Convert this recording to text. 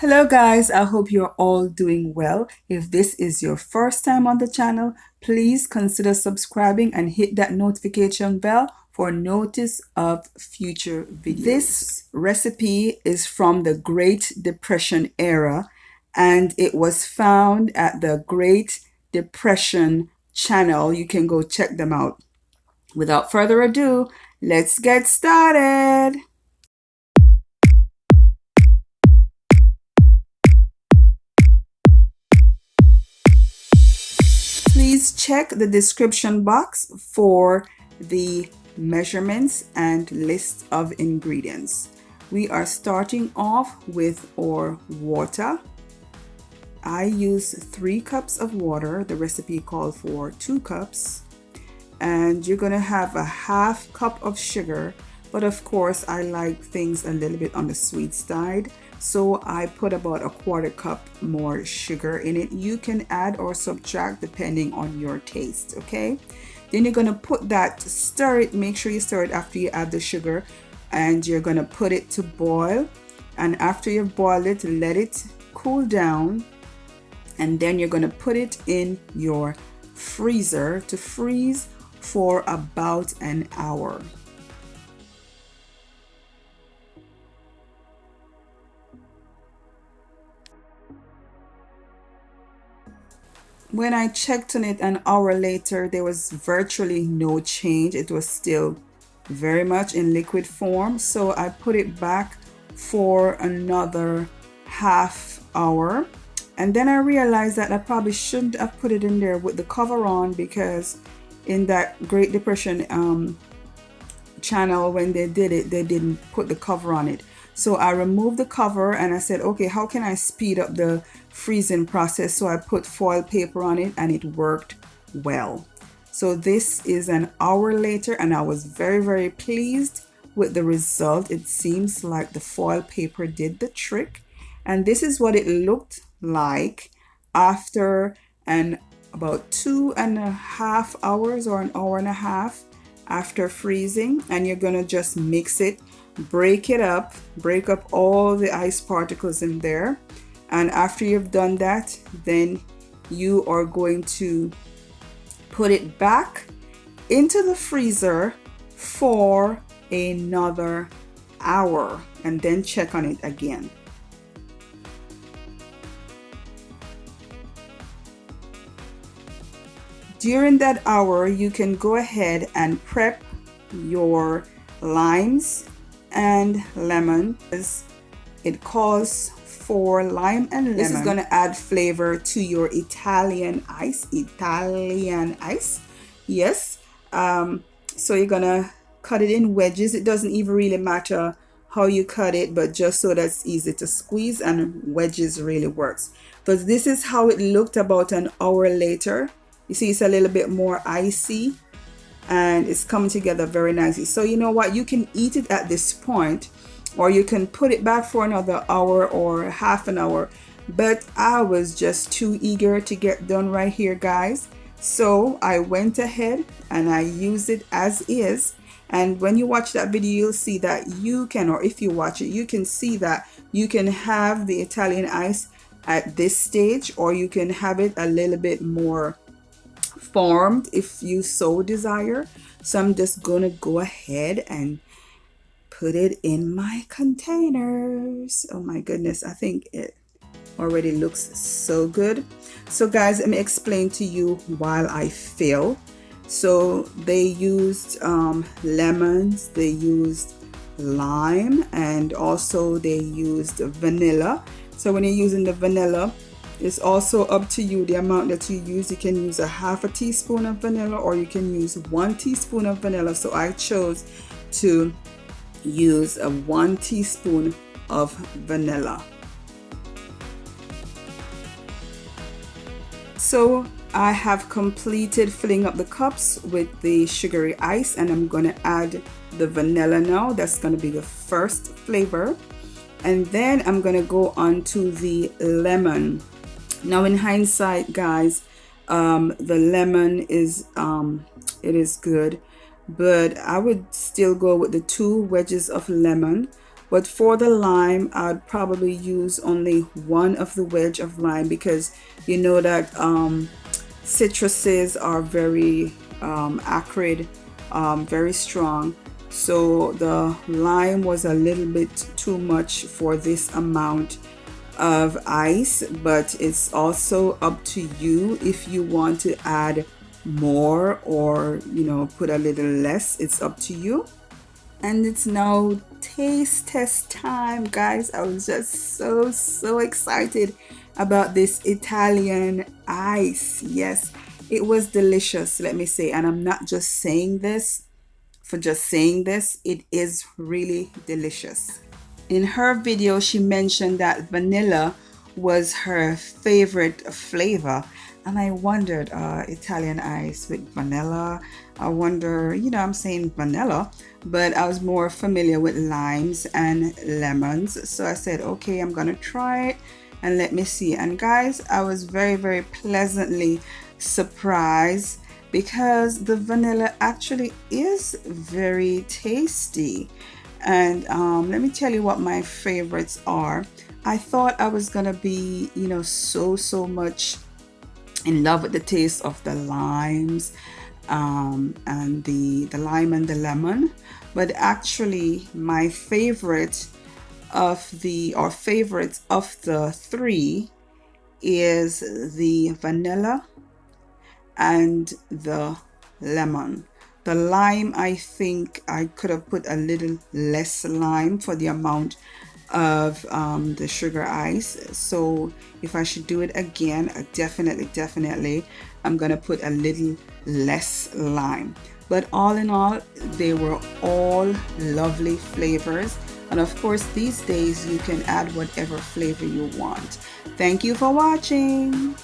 Hello guys, I hope you're all doing well. If this is your first time on the channel, please consider subscribing and hit that notification bell for notice of future videos. This recipe is from the Great Depression era and it was found at the Great Depression channel. You can go check them out. Without further ado, let's get started. Please check the description box for the measurements and list of ingredients. We are starting off with our water. I use 3 cups of water. The recipe called for 2 cups. And you're gonna have a half cup of sugar, but of course I like things a little bit on the sweet side, so I put about a 1/4 cup more sugar in it. You can add or subtract depending on your taste. Okay, then you're gonna put that, stir it, make sure you stir it after you add the sugar, and you're gonna put it to boil. And after you've boiled it, let it cool down, and then you're gonna put it in your freezer to freeze for about an hour. When I checked on it an hour later, there was virtually no change. It was still very much in liquid form, so I put it back for another half hour. And then I realized that I probably shouldn't have put it in there with the cover on, because in that Great Depression channel, when they did it, they didn't put the cover on it. So I removed the cover and I said, okay, how can I speed up the freezing process? So I put foil paper on it and it worked well. So this is an hour later and I was very pleased with the result. It seems like the foil paper did the trick, and this is what it looked like after about 2.5 hours or an hour and a half after freezing. And you're gonna just mix it, break it up, break up all the ice particles in there. And after you've done that, then you are going to put it back into the freezer for another hour and then check on it again. During that hour, you can go ahead and prep your limes and lemon. It calls for lime and lemon. This is going to add flavor to your Italian ice. Yes. So you're going to cut it in wedges. It doesn't even really matter how you cut it, but just so that's easy to squeeze, and wedges really works. But this is how it looked about an hour later. You see, it's a little bit more icy and it's coming together very nicely. So you know what, you can eat it at this point, or you can put it back for another hour or half an hour. But I was just too eager to get done right here, guys. So I went ahead and I used it as is. And when you watch that video, you'll see that you can, or if you watch it, you can see that you can have the Italian ice at this stage, or you can have it a little bit more formed if you so desire. So I'm just gonna go ahead and put it in my containers. Oh my goodness, I think it already looks so good. So guys, let me explain to you while I fill. So they used lemons, they used lime, and also they used vanilla. So when you're using the vanilla, it's also up to you the amount that you use. You can use a half a teaspoon of vanilla, or you can use 1 teaspoon of vanilla. So I chose to use a 1 teaspoon of vanilla. So I have completed filling up the cups with the sugary ice, and I'm going to add the vanilla now. That's going to be the first flavor. And then I'm going to go on to the lemon. Now in hindsight, guys, the lemon is it is good, but I would still go with the 2 wedges of lemon. But for the lime, I'd probably use only one of the wedge of lime, because you know that citruses are very acrid, very strong. So the lime was a little bit too much for this amount of ice, but it's also up to you if you want to add more or put a little less. It's up to you. And it's now taste test time, guys. I was just so excited about this Italian ice. Yes, it was delicious, let me say. And I'm not just saying this for just saying this, it is really delicious. In her video, she mentioned that vanilla was her favorite flavor, and I wondered, Italian ice with vanilla. I wonder, I'm saying vanilla, but I was more familiar with limes and lemons. So I said, okay, I'm gonna try it and let me see. And guys, I was very pleasantly surprised, because the vanilla actually is very tasty. And let me tell you what my favorites are. I thought I was gonna be, so much in love with the taste of the limes and the lime and the lemon, but actually my favorite of the favorites of the three is the vanilla and the lemon. The lime, I think I could have put a little less lime for the amount of the sugar ice. So if I should do it again, definitely I'm gonna put a little less lime. But all in all, they were all lovely flavors. And of course, these days you can add whatever flavor you want. Thank you for watching.